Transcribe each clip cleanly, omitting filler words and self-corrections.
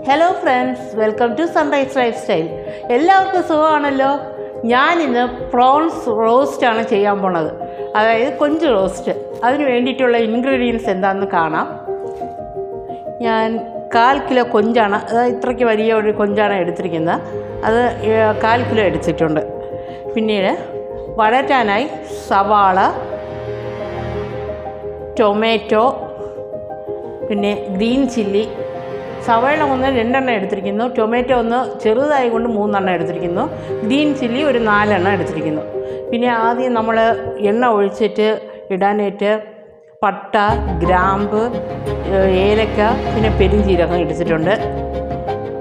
Hello friends, welcome to sunrise life style. എല്ലാവർക്കും സുഖമാണല്ലോ. ഞാനിന്ന് പ്രോൺസ് റോസ്റ്റാണ് ചെയ്യാൻ പോണത്, അതായത് കൊഞ്ച് റോസ്റ്റ്. അതിന് വേണ്ടിയിട്ടുള്ള ഇൻഗ്രീഡിയൻസ് എന്താണെന്ന് കാണാം. ഞാൻ 1/4 കിലോ കൊഞ്ചാണ്, അതായത് ഇത്രയ്ക്ക് വലിയ ഒരു കൊഞ്ചാണ് എടുത്തിരിക്കുന്നത്. അത് 1/4 കിലോ എടുത്തിട്ടുണ്ട്. പിന്നീട് വഴറ്റാനായി സവാള, ടൊമാറ്റോ, പിന്നെ ഗ്രീൻ ചില്ലി. സവാള 2 എടുത്തിരിക്കുന്നു, ടൊമാറ്റോ ചെറുതായി കൊണ്ട് 3 എടുത്തിരിക്കുന്നു, ഗ്രീൻ ചില്ലി ഒരു 4 എടുത്തിരിക്കുന്നു. പിന്നെ ആദ്യം നമ്മൾ എണ്ണ ഒഴിച്ചിട്ട് ഇടാനായിട്ട് പട്ട, ഗ്രാമ്പ്, ഏലക്ക, പിന്നെ പെരുംജീരകം എടുത്തിട്ടുണ്ട്.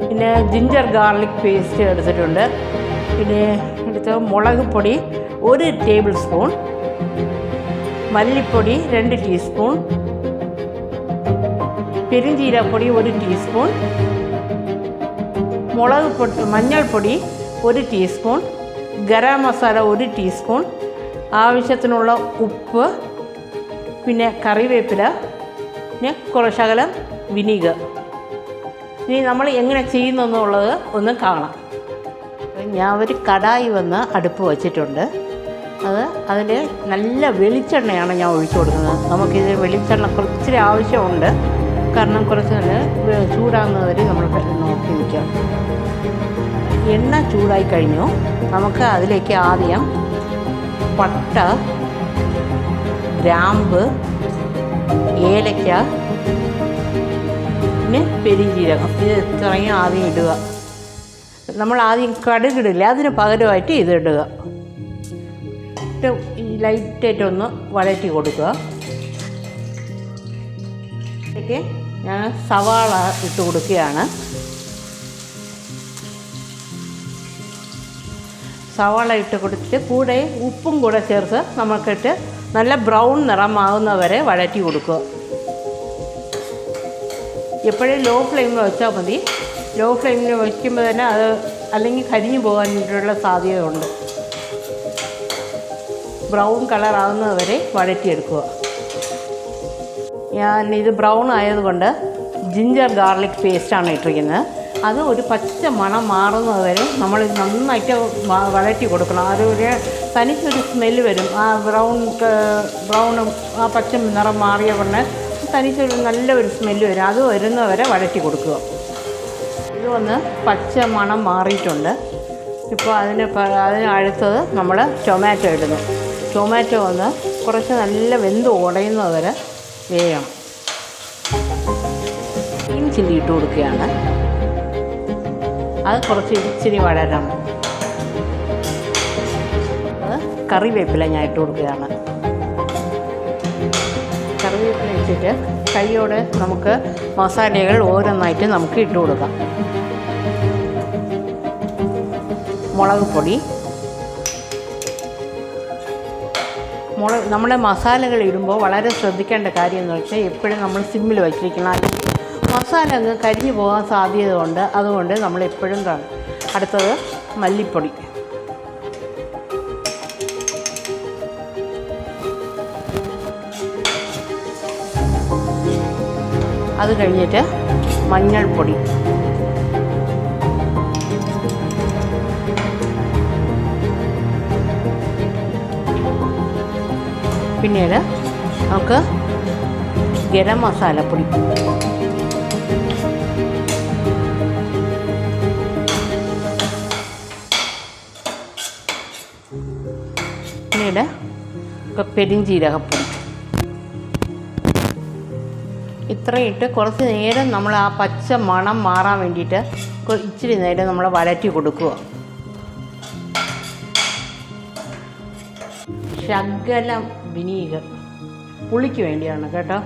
പിന്നെ ജിഞ്ചർ ഗാർലിക് പേസ്റ്റ് എടുത്തിട്ടുണ്ട്. പിന്നെ മുളക് പൊടി 1 ടേബിൾ സ്പൂൺ, മല്ലിപ്പൊടി 2 ടീസ്പൂൺ, പെരുംജീരകപ്പൊടി 1 ടീസ്പൂൺ, മഞ്ഞൾപ്പൊടി 1 ടീസ്പൂൺ, ഗരം മസാല 1 ടീസ്പൂൺ, ആവശ്യത്തിനുള്ള ഉപ്പ്, പിന്നെ കറിവേപ്പില, പിന്നെ ശകലം വിനീഗർ. ഇനി നമ്മൾ എങ്ങനെ ചെയ്യുന്നെന്നുള്ളത് ഒന്ന് കാണാം. ഞാൻ ഒരു കടായി അടുപ്പ് വച്ചിട്ടുണ്ട്. അതിൽ നല്ല വെളിച്ചെണ്ണയാണ് ഞാൻ ഒഴിച്ചു കൊടുക്കുന്നത്. നമുക്കിത് വെളിച്ചെണ്ണ കുറച്ചിരി ആവശ്യമുണ്ട്, കാരണം കുറച്ച് നല്ല ചൂടാകുന്നവരെ നമ്മൾ നോക്കി നിൽക്കാം. എണ്ണ ചൂടായി കഴിഞ്ഞു. നമുക്ക് അതിലേക്ക് ആദ്യം പട്ട, ഗ്രാമ്പ്, ഏലക്ക, പിന്നെ പെരുംജീരകം, ഇത് ഇത്രയും ആദ്യം ഇടുക. നമ്മൾ ആദ്യം കടുകിടില്ല, അതിന് പകരമായിട്ട് ഇതിടുക. ലൈറ്റായിട്ടൊന്ന് വഴറ്റി കൊടുക്കുക. ഇതിലേക്ക് ഞാൻ സവാള ഇട്ട് കൊടുക്കുകയാണ്. സവാള ഇട്ട് കൊടുത്തിട്ട് കൂടെ ഉപ്പും കൂടെ ചേർത്ത് നമുക്കിട്ട് നല്ല ബ്രൗൺ നിറമാകുന്നവരെ വഴറ്റി കൊടുക്കുക. എപ്പോഴും ലോ ഫ്ലെയിമിൽ വെച്ചാൽ മതി. ലോ ഫ്ലെയിമിൽ വയ്ക്കുമ്പോൾ തന്നെ അത് അല്ലെങ്കിൽ കരിഞ്ഞു പോകാനുള്ള സാധ്യതയുണ്ട്. ബ്രൗൺ കളറാകുന്നതുവരെ വഴറ്റിയെടുക്കുക. ഇത് ബ്രൗൺ ആയതുകൊണ്ട് ജിഞ്ചർ ഗാർലിക് പേസ്റ്റാണ് ഇട്ടിരിക്കുന്നത്. അത് ഒരു പച്ച മണം മാറുന്നതുവരെ നമ്മൾ നന്നായിട്ട് വഴറ്റി കൊടുക്കണം. അതൊരു തനിച്ചൊരു സ്മെല്ല് വരും. ആ ബ്രൗണും ആ പച്ച നിറം മാറിയ ഉടനെ തനിച്ചൊരു നല്ലൊരു സ്മെല്ല് വരും. അത് വരുന്നവരെ വഴറ്റി കൊടുക്കുക. ഇത് പച്ച മണം മാറിയിട്ടുണ്ട്. ഇപ്പോൾ അതിന് അടുത്തത് നമ്മൾ ടൊമാറ്റോ ഇടുന്നു. ടൊമാറ്റോ കുറച്ച് നല്ല വെന്ത് ഉടയുന്നത് വരെ വേഗം. ഗ്രീൻ ചില്ലി ഇട്ട് കൊടുക്കുകയാണ്. അത് കുറച്ച് ഇച്ചിരി വഴരണം. അത് കറിവേപ്പില ഞാൻ ഇട്ട് കൊടുക്കുകയാണ്. കറിവേപ്പില ഇട്ടിട്ട് കൈയോടെ നമുക്ക് മസാലകൾ ഓരോന്നായിട്ട് നമുക്ക് ഇട്ട് കൊടുക്കാം. മുളക് പൊടി, നമ്മുടെ മസാലകൾ ഇടുമ്പോൾ വളരെ ശ്രദ്ധിക്കേണ്ട കാര്യം എന്ന് വെച്ചാൽ എപ്പോഴും നമ്മൾ സിമ്മിൽ വച്ചിരിക്കണം. മസാല കരിഞ്ഞു പോകാൻ സാധ്യതയുണ്ട്. അതുകൊണ്ട് നമ്മൾ എപ്പോഴും കാണും. അടുത്തത് മല്ലിപ്പൊടി, അത് കഴിഞ്ഞിട്ട് മഞ്ഞൾപ്പൊടി, പിന്നീട് നമുക്ക് ഗരം മസാലപ്പൊടി, പിന്നീട് പെരുംജീരകപ്പൊടി. ഇത്രയും ഇട്ട് കുറച്ച് നേരം നമ്മൾ ആ പച്ച മണം മാറാൻ വേണ്ടിയിട്ട് ഇച്ചിരി നേരം നമ്മൾ വഴറ്റി കൊടുക്കുക. ശകലം വിനീഗർ പുളിക്ക് വേണ്ടിയാണ് കേട്ടോ.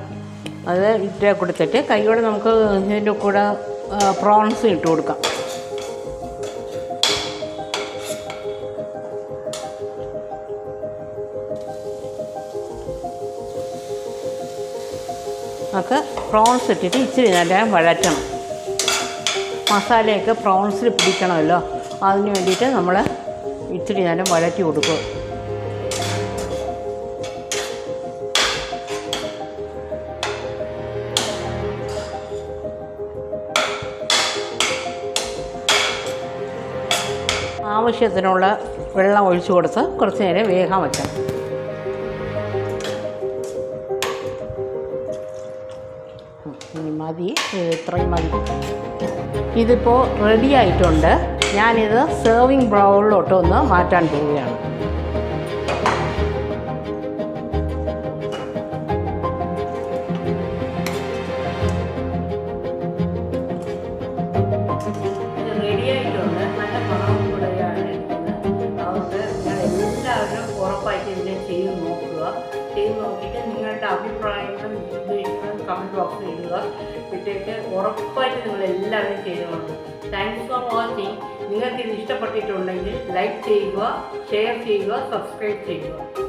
അത് ഇട്ട് കൊടുത്തിട്ട് കൈയോടെ നമുക്ക് ഇതിൻ്റെ കൂടെ പ്രോൺസ് ഇട്ട് കൊടുക്കാം. നമുക്ക് പ്രോൺസ് ഇട്ടിട്ട് ഇച്ചിരി നേരം വഴറ്റണം. മസാലയൊക്കെ പ്രോൺസിൽ പിടിക്കണമല്ലോ, അതിന് വേണ്ടിയിട്ട് നമ്മൾ ഇച്ചിരി നേരം വഴറ്റി കൊടുക്കുക. ആവശ്യത്തിനുള്ള വെള്ളം ഒഴിച്ചു കൊടുത്ത് കുറച്ച് നേരം വേഗം വയ്ക്കണം. ഇനി മതി, ഇത്രയും മതി. ഇതിപ്പോൾ റെഡി ആയിട്ടുണ്ട്. ഞാനിത് സെർവിങ് ബൗളിലോട്ട് ഒന്ന് മാറ്റാൻ പോവുകയാണ്. റെഡി ആയിട്ടുണ്ട്. നല്ല മണം കൂടെയാണ് ഇരിക്കുന്നത്. അതുകൊണ്ട് നിങ്ങൾ എല്ലാവരും ഉറപ്പായിട്ട് ഇതിനെ ചെയ്ത് നോക്കുക. ചെയ്ത് നോക്കിയിട്ട് നിങ്ങളുടെ അഭിപ്രായങ്ങളും നിർദ്ദേശങ്ങളും കമൻറ്റ് ബോക്സിൽ എഴുതുക. ഇട്ടിട്ട് ഉറപ്പായിട്ട് നിങ്ങൾ എല്ലാവരും ചെയ്തുകൊണ്ട്. Thanks for watching. നിങ്ങൾക്ക് ഇത് ഇഷ്ടപ്പെട്ടിട്ടുണ്ടെങ്കിൽ ലൈക്ക് ചെയ്യുക, ഷെയർ ചെയ്യുക, സബ്സ്ക്രൈബ് ചെയ്യുക.